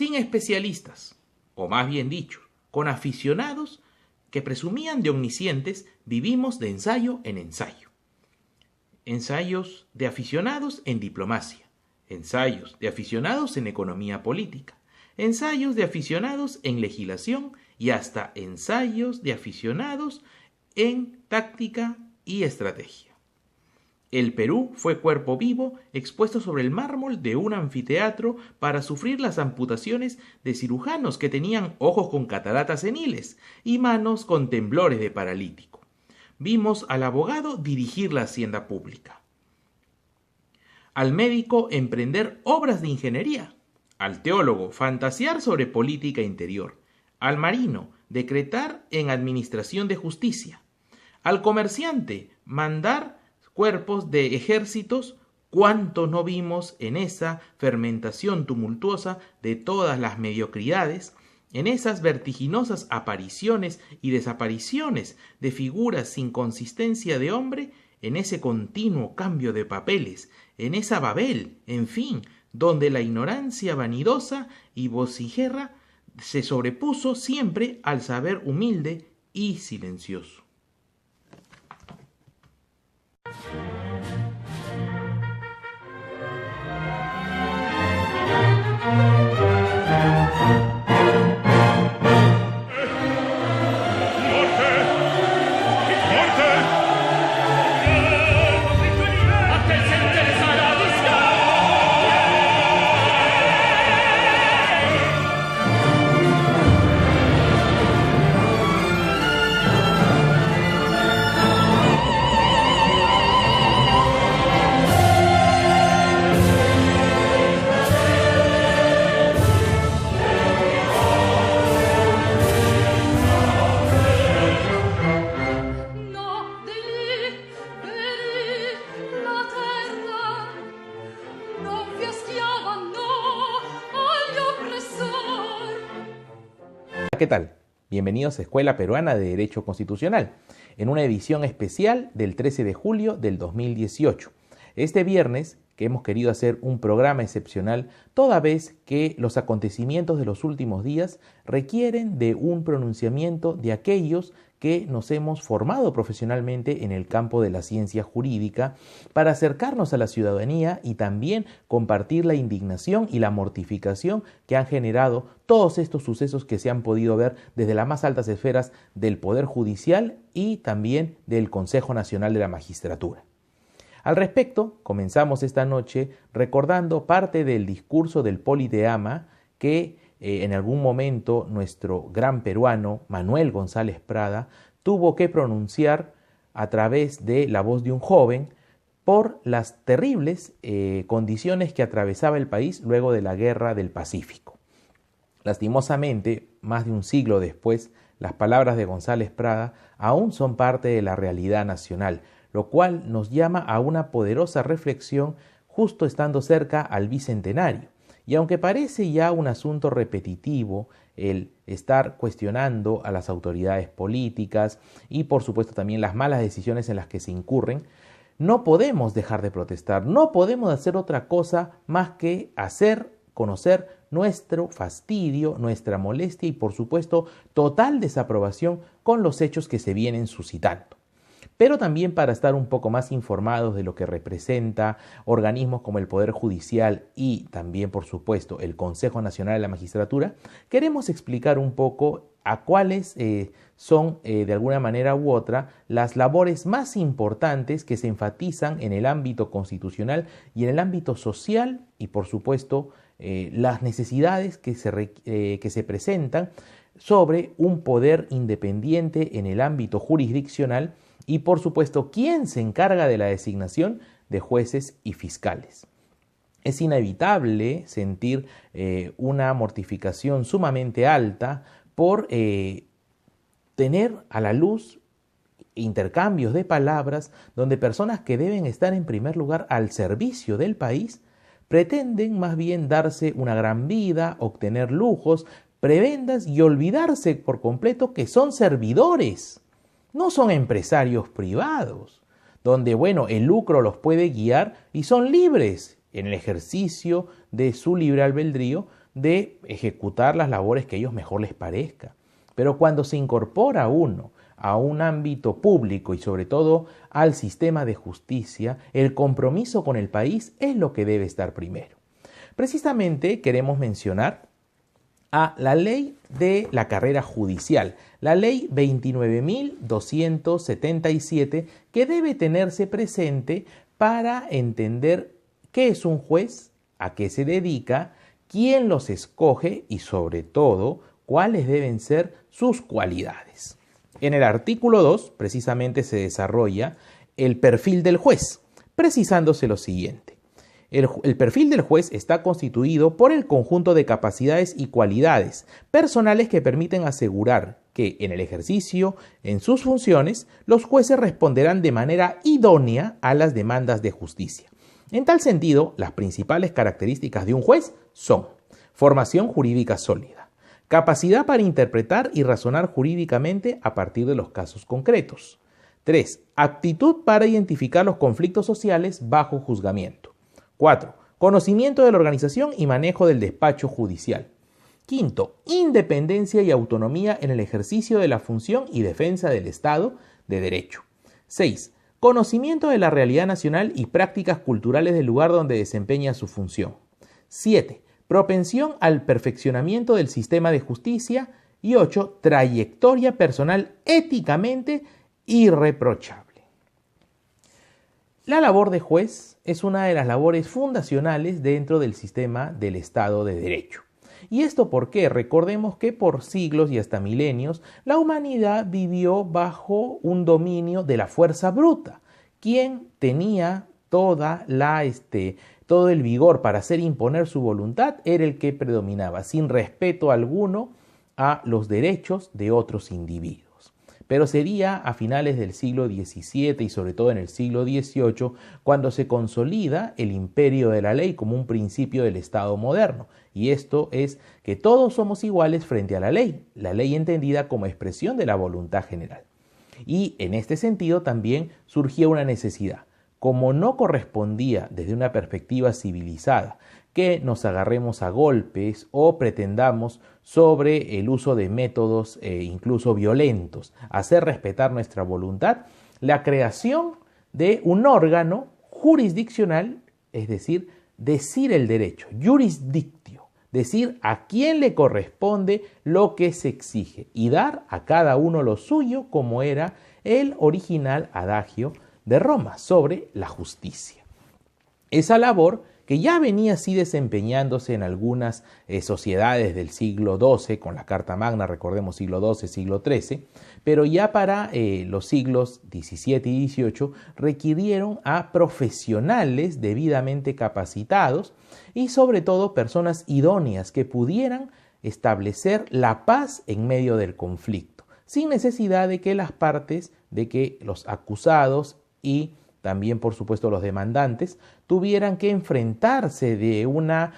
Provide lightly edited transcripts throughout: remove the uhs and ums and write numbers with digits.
sin especialistas, o más bien dicho, con aficionados que presumían de omniscientes, vivimos de ensayo en ensayo. Ensayos de aficionados en diplomacia, ensayos de aficionados en economía política, ensayos de aficionados en legislación y hasta ensayos de aficionados en táctica y estrategia. El Perú fue cuerpo vivo expuesto sobre el mármol de un anfiteatro para sufrir las amputaciones de cirujanos que tenían ojos con cataratas seniles y manos con temblores de paralítico. Vimos al abogado dirigir la hacienda pública, al médico emprender obras de ingeniería, al teólogo fantasear sobre política interior, al marino decretar en administración de justicia, al comerciante mandar cuerpos de ejércitos. ¿Cuánto no vimos en esa fermentación tumultuosa de todas las mediocridades, en esas vertiginosas apariciones y desapariciones de figuras sin consistencia de hombre, en ese continuo cambio de papeles, en esa Babel, en fin, donde la ignorancia vanidosa y vociferra se sobrepuso siempre al saber humilde y silencioso? ¿Qué tal? Bienvenidos a Escuela Peruana de Derecho Constitucional, en una edición especial del 13 de julio del 2018. Este viernes que hemos querido hacer un programa excepcional, toda vez que los acontecimientos de los últimos días requieren de un pronunciamiento de aquellos que nos hemos formado profesionalmente en el campo de la ciencia jurídica para acercarnos a la ciudadanía y también compartir la indignación y la mortificación que han generado todos estos sucesos que se han podido ver desde las más altas esferas del Poder Judicial y también del Consejo Nacional de la Magistratura. Al respecto, comenzamos esta noche recordando parte del discurso del Politeama que en algún momento nuestro gran peruano Manuel González Prada tuvo que pronunciar a través de la voz de un joven por las terribles condiciones que atravesaba el país luego de la Guerra del Pacífico. Lastimosamente, más de un siglo después, las palabras de González Prada aún son parte de la realidad nacional, lo cual nos llama a una poderosa reflexión justo estando cerca al bicentenario. Y aunque parece ya un asunto repetitivo el estar cuestionando a las autoridades políticas y por supuesto también las malas decisiones en las que se incurren, no podemos dejar de protestar, no podemos hacer otra cosa más que hacer conocer nuestro fastidio, nuestra molestia y por supuesto total desaprobación con los hechos que se vienen suscitando. Pero también para estar un poco más informados de lo que representa organismos como el Poder Judicial y también, por supuesto, el Consejo Nacional de la Magistratura, queremos explicar un poco a cuáles son, de alguna manera u otra, las labores más importantes que se enfatizan en el ámbito constitucional y en el ámbito social y, por supuesto, las necesidades que se presentan sobre un poder independiente en el ámbito jurisdiccional y, por supuesto, quién se encarga de la designación de jueces y fiscales. Es inevitable sentir una mortificación sumamente alta por tener a la luz intercambios de palabras donde personas que deben estar en primer lugar al servicio del país pretenden más bien darse una gran vida, obtener lujos, prebendas y olvidarse por completo que son servidores. No son empresarios privados, donde, el lucro los puede guiar y son libres en el ejercicio de su libre albedrío de ejecutar las labores que a ellos mejor les parezca. Pero cuando se incorpora uno a un ámbito público y sobre todo al sistema de justicia, el compromiso con el país es lo que debe estar primero. Precisamente queremos mencionar a la ley de la carrera judicial, la ley 29.277, que debe tenerse presente para entender qué es un juez, a qué se dedica, quién los escoge y sobre todo cuáles deben ser sus cualidades. En el artículo 2 precisamente se desarrolla el perfil del juez, precisándose lo siguiente. El perfil del juez está constituido por el conjunto de capacidades y cualidades personales que permiten asegurar que en el ejercicio, en sus funciones, los jueces responderán de manera idónea a las demandas de justicia. En tal sentido, las principales características de un juez son: formación jurídica sólida, capacidad para interpretar y razonar jurídicamente a partir de los casos concretos. 3. Aptitud para identificar los conflictos sociales bajo juzgamiento. 4. Conocimiento de la organización y manejo del despacho judicial. 5. Independencia y autonomía en el ejercicio de la función y defensa del Estado de Derecho. 6. Conocimiento de la realidad nacional y prácticas culturales del lugar donde desempeña su función. 7. Propensión al perfeccionamiento del sistema de justicia. Y 8. Trayectoria personal éticamente irreprochable. La labor de juez es una de las labores fundacionales dentro del sistema del Estado de Derecho. ¿Y esto por qué? Recordemos que por siglos y hasta milenios la humanidad vivió bajo un dominio de la fuerza bruta. Quien tenía todo el vigor para hacer imponer su voluntad era el que predominaba, sin respeto alguno a los derechos de otros individuos. Pero sería a finales del siglo XVII y sobre todo en el siglo XVIII cuando se consolida el imperio de la ley como un principio del Estado moderno. Y esto es que todos somos iguales frente a la ley entendida como expresión de la voluntad general. Y en este sentido también surgía una necesidad. Como no correspondía desde una perspectiva civilizada que nos agarremos a golpes o pretendamos sobre el uso de métodos incluso violentos, hacer respetar nuestra voluntad, la creación de un órgano jurisdiccional, es decir, decir el derecho, jurisdictio, decir a quién le corresponde lo que se exige y dar a cada uno lo suyo, como era el original adagio de Roma sobre la justicia. Esa labor que ya venía así desempeñándose en algunas sociedades del siglo XII, con la Carta Magna, recordemos siglo XII, siglo XIII, pero ya para los siglos XVII y XVIII requirieron a profesionales debidamente capacitados y sobre todo personas idóneas que pudieran establecer la paz en medio del conflicto, sin necesidad de que las partes, de que los acusados y también por supuesto los demandantes, tuvieran que enfrentarse de una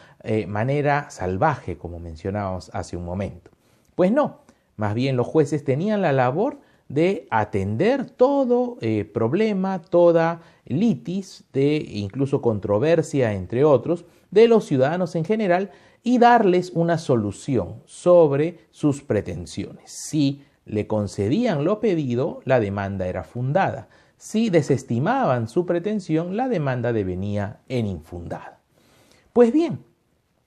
manera salvaje, como mencionábamos hace un momento. Pues no, más bien los jueces tenían la labor de atender todo problema, toda litis, incluso controversia, entre otros, de los ciudadanos en general y darles una solución sobre sus pretensiones. Si le concedían lo pedido, la demanda era fundada. Si desestimaban su pretensión, la demanda devenía en infundada. Pues bien,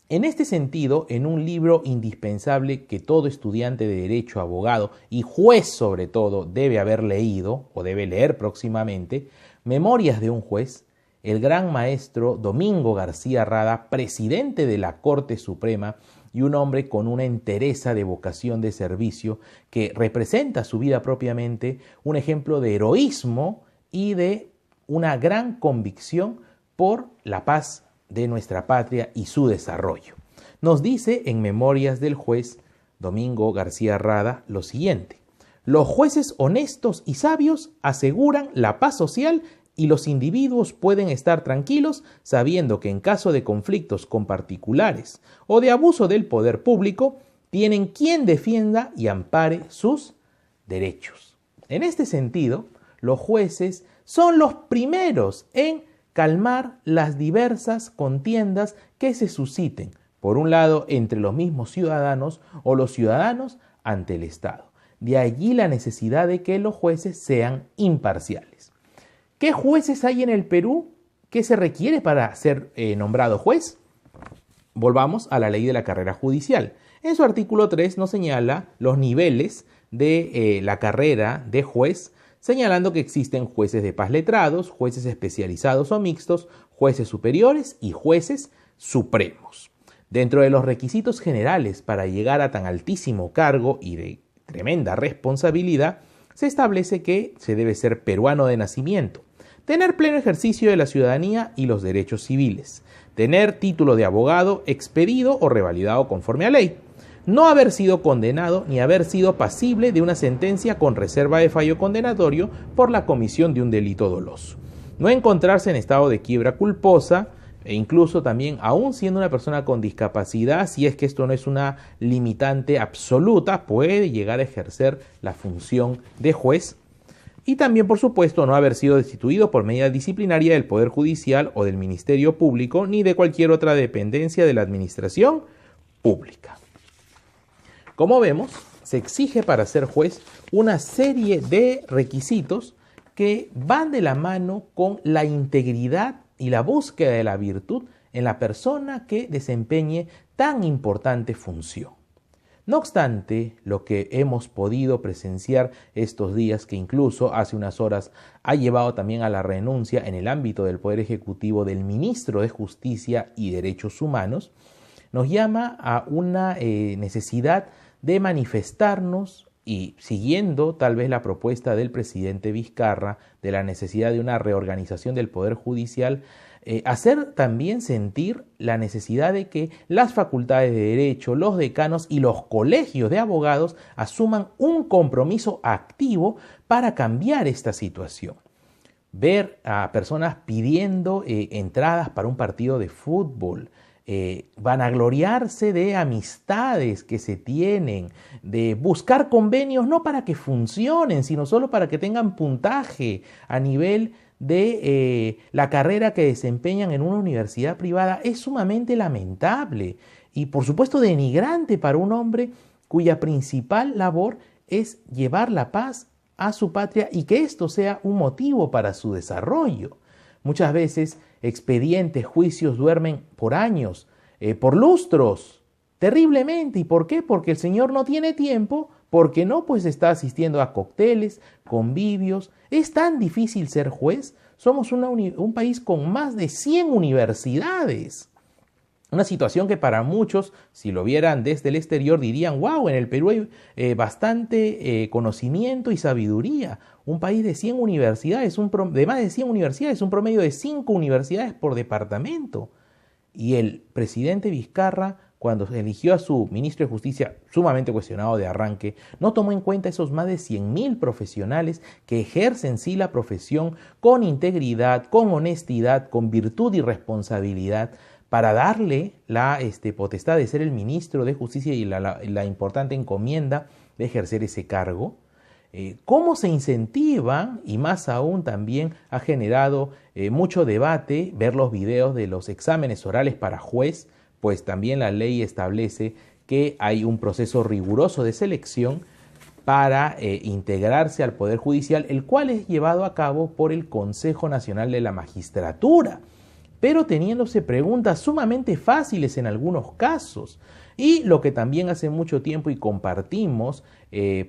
en este sentido, en un libro indispensable que todo estudiante de derecho, abogado y juez sobre todo debe haber leído o debe leer próximamente, Memorias de un juez, el gran maestro Domingo García Rada, presidente de la Corte Suprema y un hombre con una entereza de vocación de servicio que representa su vida propiamente, un ejemplo de heroísmo y de una gran convicción por la paz de nuestra patria y su desarrollo. Nos dice en Memorias del juez Domingo García Rada lo siguiente: los jueces honestos y sabios aseguran la paz social y los individuos pueden estar tranquilos sabiendo que en caso de conflictos con particulares o de abuso del poder público, tienen quien defienda y ampare sus derechos. En este sentido, los jueces son los primeros en calmar las diversas contiendas que se susciten por un lado entre los mismos ciudadanos o los ciudadanos ante el Estado. De allí la necesidad de que los jueces sean imparciales. ¿Qué jueces hay en el Perú? ¿Qué se requiere para ser nombrado juez? Volvamos a la ley de la carrera judicial. En su artículo 3 nos señala los niveles de la carrera de juez, señalando que existen jueces de paz letrados, jueces especializados o mixtos, jueces superiores y jueces supremos. Dentro de los requisitos generales para llegar a tan altísimo cargo y de tremenda responsabilidad, se establece que se debe ser peruano de nacimiento, tener pleno ejercicio de la ciudadanía y los derechos civiles, tener título de abogado expedido o revalidado conforme a ley, no haber sido condenado ni haber sido pasible de una sentencia con reserva de fallo condenatorio por la comisión de un delito doloso, no encontrarse en estado de quiebra culposa, e incluso también, aún siendo una persona con discapacidad, si es que esto no es una limitante absoluta, puede llegar a ejercer la función de juez. Y también, por supuesto, no haber sido destituido por medida disciplinaria del Poder Judicial o del Ministerio Público, ni de cualquier otra dependencia de la administración pública. Como vemos, se exige para ser juez una serie de requisitos que van de la mano con la integridad y la búsqueda de la virtud en la persona que desempeñe tan importante función. No obstante, lo que hemos podido presenciar estos días, que incluso hace unas horas ha llevado también a la renuncia en el ámbito del Poder Ejecutivo del Ministro de Justicia y Derechos Humanos, nos llama a una necesidad de manifestarnos y, siguiendo tal vez la propuesta del presidente Vizcarra de la necesidad de una reorganización del Poder Judicial, hacer también sentir la necesidad de que las facultades de Derecho, los decanos y los colegios de abogados asuman un compromiso activo para cambiar esta situación. Ver a personas pidiendo entradas para un partido de fútbol, vanagloriarse de amistades que se tienen, de buscar convenios no para que funcionen, sino solo para que tengan puntaje a nivel de la carrera que desempeñan en una universidad privada, es sumamente lamentable y, por supuesto, denigrante para un hombre cuya principal labor es llevar la paz a su patria y que esto sea un motivo para su desarrollo. Muchas veces expedientes, juicios duermen por años, por lustros, terriblemente. ¿Y por qué? Porque el señor no tiene tiempo, porque no pues está asistiendo a cócteles, convivios. ¿Es tan difícil ser juez? Somos un país con más de 100 universidades. Una situación que para muchos, si lo vieran desde el exterior, dirían, wow, en el Perú hay bastante conocimiento y sabiduría. Un país de 100 universidades, de más de 100 universidades, un promedio de 5 universidades por departamento. Y el presidente Vizcarra, cuando eligió a su ministro de Justicia, sumamente cuestionado de arranque, no tomó en cuenta esos más de 100.000 profesionales que ejercen sí la profesión con integridad, con honestidad, con virtud y responsabilidad, para darle la potestad de ser el ministro de Justicia y la importante encomienda de ejercer ese cargo. ¿Cómo se incentiva? Y más aún también ha generado mucho debate ver los videos de los exámenes orales para juez, pues también la ley establece que hay un proceso riguroso de selección para integrarse al Poder Judicial, el cual es llevado a cabo por el Consejo Nacional de la Magistratura, pero teniéndose preguntas sumamente fáciles en algunos casos. Y lo que también hace mucho tiempo y compartimos,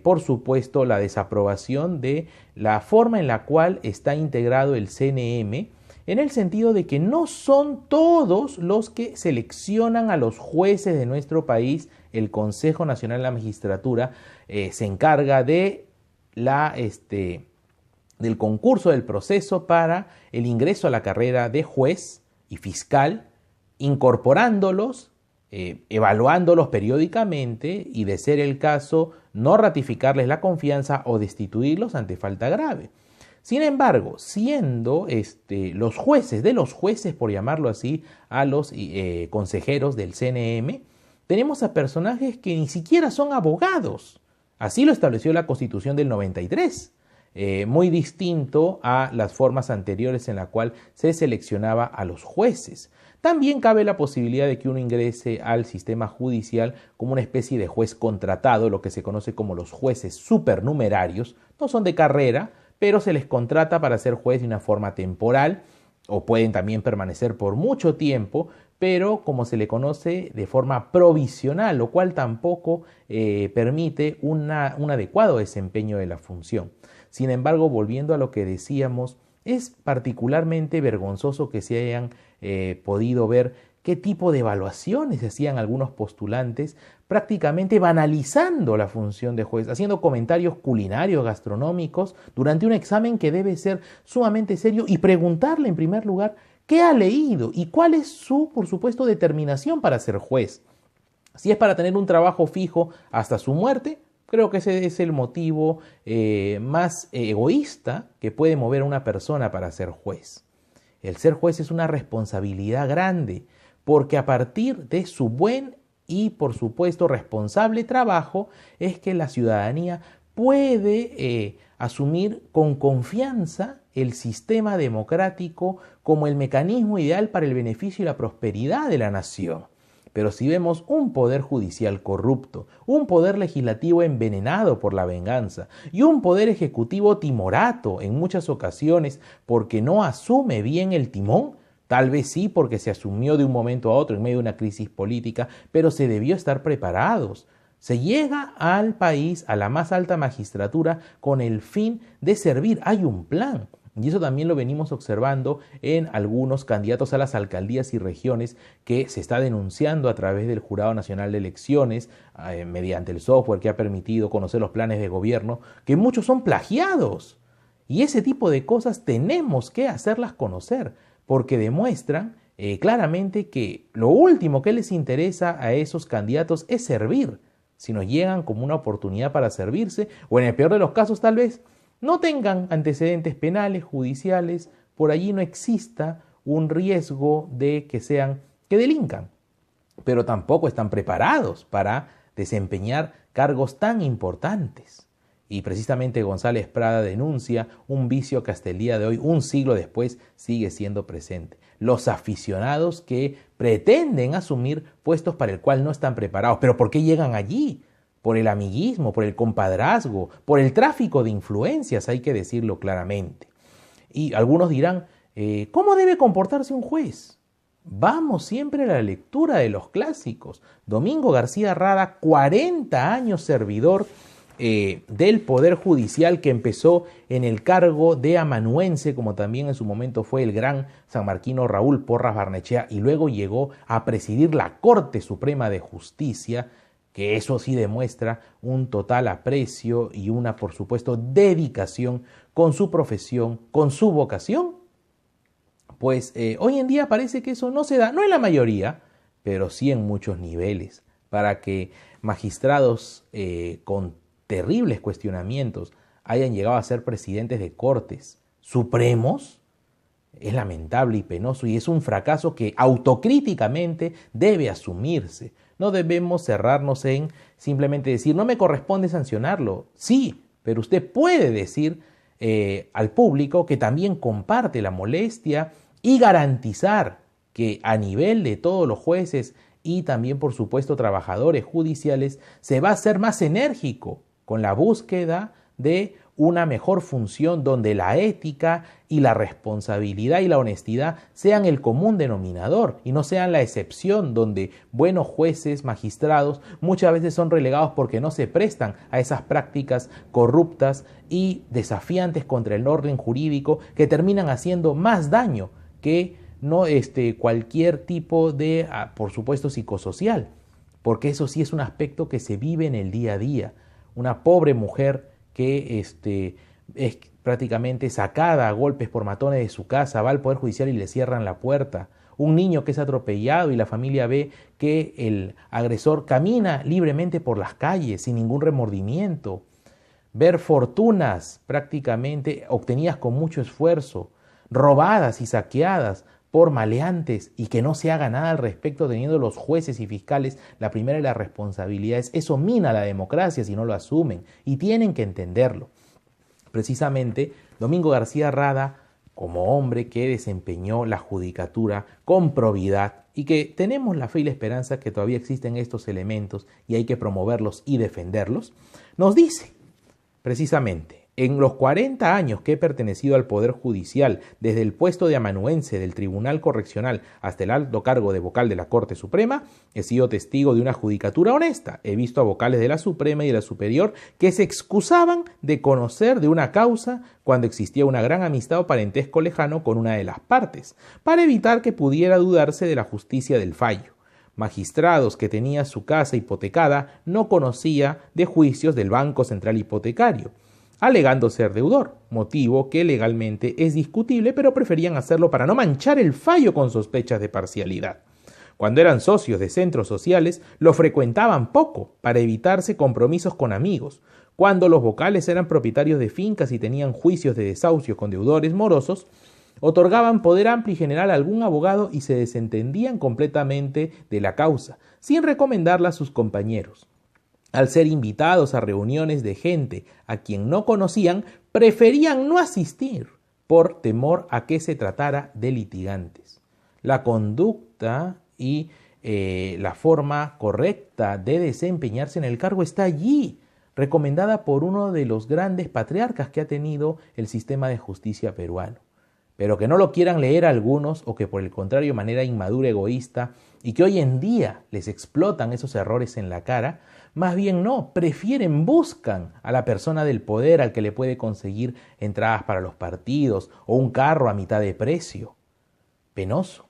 por supuesto, la desaprobación de la forma en la cual está integrado el CNM, en el sentido de que no son todos los que seleccionan a los jueces de nuestro país. El Consejo Nacional de la Magistratura se encarga de del concurso del proceso para el ingreso a la carrera de juez y fiscal, incorporándolos, evaluándolos periódicamente y, de ser el caso, no ratificarles la confianza o destituirlos ante falta grave. Sin embargo, siendo los jueces, por llamarlo así, a los consejeros del CNM, tenemos a personajes que ni siquiera son abogados. Así lo estableció la Constitución del 93. muy distinto a las formas anteriores en la cual se seleccionaba a los jueces. También cabe la posibilidad de que uno ingrese al sistema judicial como una especie de juez contratado, lo que se conoce como los jueces supernumerarios. No son de carrera, pero se les contrata para ser juez de una forma temporal, o pueden también permanecer por mucho tiempo, pero como se le conoce, de forma provisional, lo cual tampoco permite un adecuado desempeño de la función. Sin embargo, volviendo a lo que decíamos, es particularmente vergonzoso que se hayan podido ver qué tipo de evaluaciones hacían algunos postulantes, prácticamente banalizando la función de juez, haciendo comentarios culinarios, gastronómicos, durante un examen que debe ser sumamente serio, y preguntarle en primer lugar qué ha leído y cuál es su, por supuesto, determinación para ser juez. Si es para tener un trabajo fijo hasta su muerte, creo que ese es el motivo más egoísta que puede mover a una persona para ser juez. El ser juez es una responsabilidad grande, porque a partir de su buen y, por supuesto, responsable trabajo es que la ciudadanía puede asumir con confianza el sistema democrático como el mecanismo ideal para el beneficio y la prosperidad de la nación. Pero si vemos un poder judicial corrupto, un poder legislativo envenenado por la venganza y un poder ejecutivo timorato en muchas ocasiones porque no asume bien el timón, tal vez sí porque se asumió de un momento a otro en medio de una crisis política, pero se debió estar preparados. Se llega al país, a la más alta magistratura, con el fin de servir. Hay un plan. Y eso también lo venimos observando en algunos candidatos a las alcaldías y regiones que se está denunciando a través del Jurado Nacional de Elecciones, mediante el software que ha permitido conocer los planes de gobierno, que muchos son plagiados. Y ese tipo de cosas tenemos que hacerlas conocer, porque demuestran claramente que lo último que les interesa a esos candidatos es servir. Si nos llegan como una oportunidad para servirse, o en el peor de los casos tal vez no tengan antecedentes penales, judiciales, por allí no exista un riesgo de que delincan, pero tampoco están preparados para desempeñar cargos tan importantes. Y precisamente González Prada denuncia un vicio que hasta el día de hoy, un siglo después, sigue siendo presente. Los aficionados que pretenden asumir puestos para el cual no están preparados. ¿Pero por qué llegan allí? Por el amiguismo, por el compadrazgo, por el tráfico de influencias, hay que decirlo claramente. Y algunos dirán, ¿cómo debe comportarse un juez? Vamos siempre a la lectura de los clásicos. Domingo García Rada, 40 años servidor del Poder Judicial, que empezó en el cargo de amanuense, como también en su momento fue el gran sanmarquino Raúl Porras Barnechea, y luego llegó a presidir la Corte Suprema de Justicia, que eso sí demuestra un total aprecio y una, por supuesto, dedicación con su profesión, con su vocación. Pues hoy en día parece que eso no se da, no en la mayoría, pero sí en muchos niveles, para que magistrados con terribles cuestionamientos hayan llegado a ser presidentes de cortes supremos. Es lamentable y penoso, y es un fracaso que autocríticamente debe asumirse. No debemos cerrarnos en simplemente decir, no me corresponde sancionarlo. Sí, pero usted puede decir al público que también comparte la molestia y garantizar que a nivel de todos los jueces y también, por supuesto, trabajadores judiciales, se va a ser más enérgico con la búsqueda de una mejor función donde la ética y la responsabilidad y la honestidad sean el común denominador y no sean la excepción, donde buenos jueces, magistrados muchas veces son relegados porque no se prestan a esas prácticas corruptas y desafiantes contra el orden jurídico, que terminan haciendo más daño que cualquier tipo de, por supuesto, psicosocial, porque eso sí es un aspecto que se vive en el día a día. Una pobre mujer que es prácticamente sacada a golpes por matones de su casa, va al Poder Judicial y le cierran la puerta. Un niño que es atropellado y la familia ve que el agresor camina libremente por las calles sin ningún remordimiento. Ver fortunas prácticamente obtenidas con mucho esfuerzo, robadas y saqueadas por maleantes, y que no se haga nada al respecto, teniendo los jueces y fiscales la primera de las responsabilidades. Eso mina la democracia si no lo asumen, y tienen que entenderlo. Precisamente, Domingo García Rada, como hombre que desempeñó la judicatura con probidad y que tenemos la fe y la esperanza que todavía existen estos elementos y hay que promoverlos y defenderlos, nos dice precisamente: en los 40 años que he pertenecido al Poder Judicial, desde el puesto de amanuense del Tribunal Correccional hasta el alto cargo de vocal de la Corte Suprema, he sido testigo de una judicatura honesta. He visto a vocales de la Suprema y de la Superior que se excusaban de conocer de una causa cuando existía una gran amistad o parentesco lejano con una de las partes, para evitar que pudiera dudarse de la justicia del fallo. Magistrados que tenía su casa hipotecada no conocía de juicios del Banco Central Hipotecario, alegando ser deudor, motivo que legalmente es discutible, pero preferían hacerlo para no manchar el fallo con sospechas de parcialidad. Cuando eran socios de centros sociales, lo frecuentaban poco para evitarse compromisos con amigos. Cuando los vocales eran propietarios de fincas y tenían juicios de desahucio con deudores morosos, otorgaban poder amplio y general a algún abogado y se desentendían completamente de la causa, sin recomendarla a sus compañeros. Al ser invitados a reuniones de gente a quien no conocían, preferían no asistir por temor a que se tratara de litigantes. La conducta y la forma correcta de desempeñarse en el cargo está allí, recomendada por uno de los grandes patriarcas que ha tenido el sistema de justicia peruano. Pero que no lo quieran leer algunos, o que por el contrario de manera inmadura, egoísta, y que hoy en día les explotan esos errores en la cara, más bien no, buscan a la persona del poder al que le puede conseguir entradas para los partidos o un carro a mitad de precio. Penoso.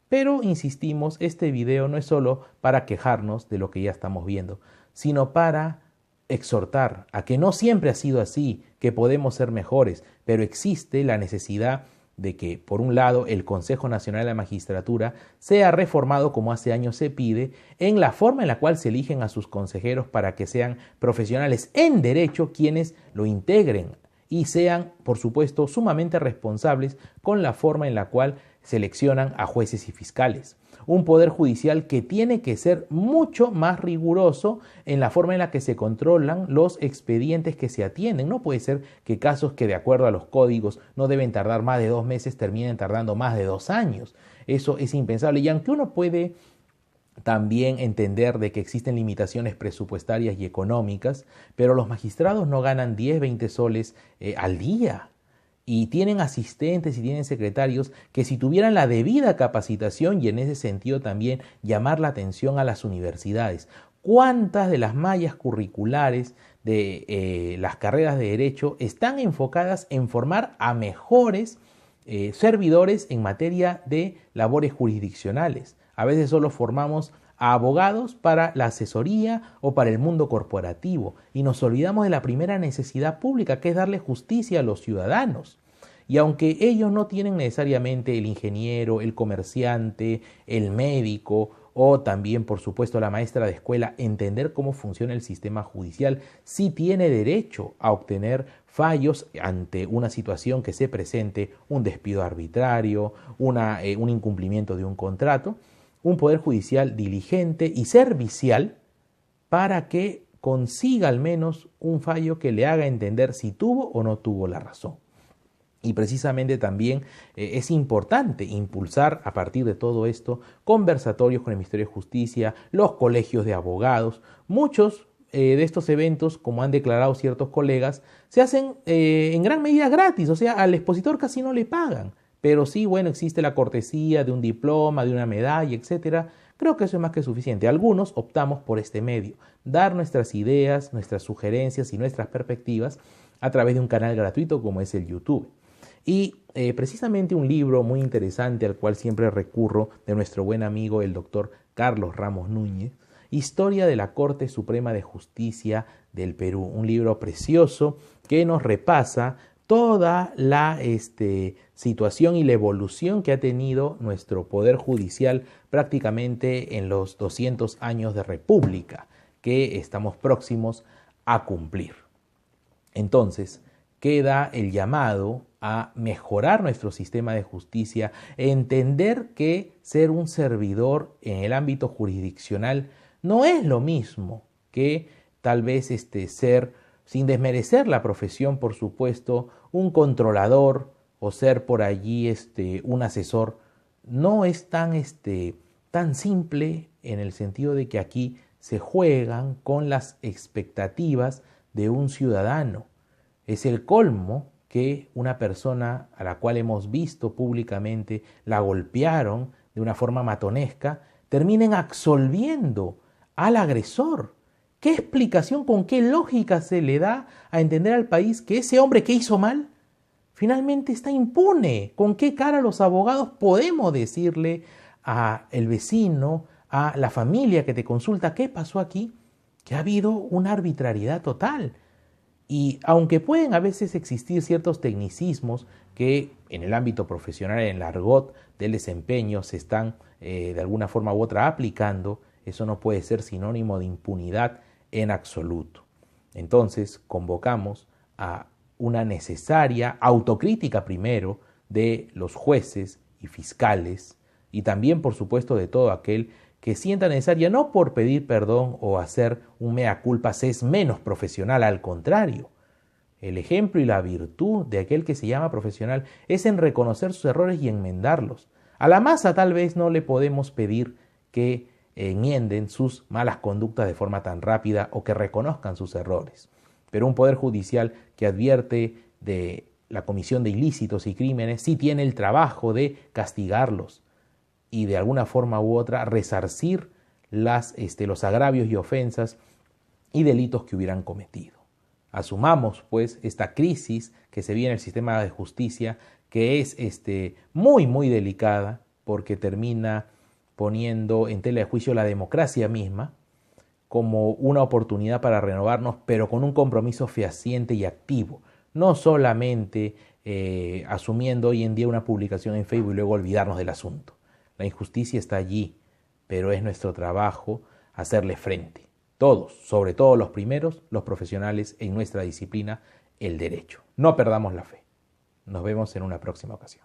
Pero insistimos, este video no es solo para quejarnos de lo que ya estamos viendo, sino para exhortar a que no siempre ha sido así, que podemos ser mejores, pero existe la necesidad de que, por un lado, el Consejo Nacional de la Magistratura sea reformado como hace años se pide, en la forma en la cual se eligen a sus consejeros para que sean profesionales en derecho quienes lo integren y sean, por supuesto, sumamente responsables con la forma en la cual seleccionan a jueces y fiscales. Un poder judicial que tiene que ser mucho más riguroso en la forma en la que se controlan los expedientes que se atienden. No puede ser que casos que de acuerdo a los códigos no deben tardar más de 2 meses terminen tardando más de 2 años. Eso es impensable. Y aunque uno puede también entender de que existen limitaciones presupuestarias y económicas, pero los magistrados no ganan 10, 20 soles al día. Y tienen asistentes y tienen secretarios que, si tuvieran la debida capacitación, y en ese sentido también llamar la atención a las universidades, ¿cuántas de las mallas curriculares de las carreras de derecho están enfocadas en formar a mejores servidores en materia de labores jurisdiccionales? A veces solo formamos a abogados para la asesoría o para el mundo corporativo y nos olvidamos de la primera necesidad pública, que es darle justicia a los ciudadanos. Y aunque ellos no tienen necesariamente el ingeniero, el comerciante, el médico o también, por supuesto, la maestra de escuela, entender cómo funciona el sistema judicial, sí tiene derecho a obtener fallos ante una situación que se presente, un despido arbitrario, un incumplimiento de un contrato, un poder judicial diligente y servicial para que consiga al menos un fallo que le haga entender si tuvo o no tuvo la razón. Y precisamente también es importante impulsar a partir de todo esto conversatorios con el Ministerio de Justicia, los colegios de abogados. Muchos de estos eventos, como han declarado ciertos colegas, se hacen en gran medida gratis, o sea, al expositor casi no le pagan. Pero sí, bueno, existe la cortesía de un diploma, de una medalla, etcétera. Creo que eso es más que suficiente. Algunos optamos por este medio, dar nuestras ideas, nuestras sugerencias y nuestras perspectivas a través de un canal gratuito como es el YouTube. Y precisamente un libro muy interesante al cual siempre recurro, de nuestro buen amigo el doctor Carlos Ramos Núñez, Historia de la Corte Suprema de Justicia del Perú. Un libro precioso que nos repasa toda la situación y la evolución que ha tenido nuestro Poder Judicial prácticamente en los 200 años de República que estamos próximos a cumplir. Entonces, queda el llamado a mejorar nuestro sistema de justicia, entender que ser un servidor en el ámbito jurisdiccional no es lo mismo que tal vez ser sin desmerecer la profesión, por supuesto, un controlador o ser por allí un asesor no es tan simple, en el sentido de que aquí se juegan con las expectativas de un ciudadano. Es el colmo que una persona a la cual hemos visto públicamente la golpearon de una forma matonesca, terminen absolviendo al agresor. ¿Qué explicación, con qué lógica se le da a entender al país que ese hombre que hizo mal finalmente está impune? ¿Con qué cara los abogados podemos decirle a el vecino, a la familia que te consulta, qué pasó aquí? Que ha habido una arbitrariedad total. Y aunque pueden a veces existir ciertos tecnicismos que en el ámbito profesional, en el argot del desempeño, se están de alguna forma u otra aplicando, eso no puede ser sinónimo de impunidad en absoluto. Entonces convocamos a una necesaria autocrítica primero de los jueces y fiscales, y también por supuesto de todo aquel que sienta necesaria, no por pedir perdón o hacer un mea culpa se es menos profesional, al contrario. El ejemplo y la virtud de aquel que se llama profesional es en reconocer sus errores y enmendarlos. A la masa tal vez no le podemos pedir que enmienden sus malas conductas de forma tan rápida o que reconozcan sus errores. Pero un poder judicial que advierte de la comisión de ilícitos y crímenes sí tiene el trabajo de castigarlos y de alguna forma u otra resarcir los agravios y ofensas y delitos que hubieran cometido. Asumamos pues esta crisis que se viene en el sistema de justicia, que es muy delicada, porque termina poniendo en tela de juicio la democracia misma como una oportunidad para renovarnos, pero con un compromiso fehaciente y activo, no solamente asumiendo hoy en día una publicación en Facebook y luego olvidarnos del asunto. La injusticia está allí, pero es nuestro trabajo hacerle frente. Todos, sobre todo los primeros, los profesionales en nuestra disciplina, el derecho. No perdamos la fe. Nos vemos en una próxima ocasión.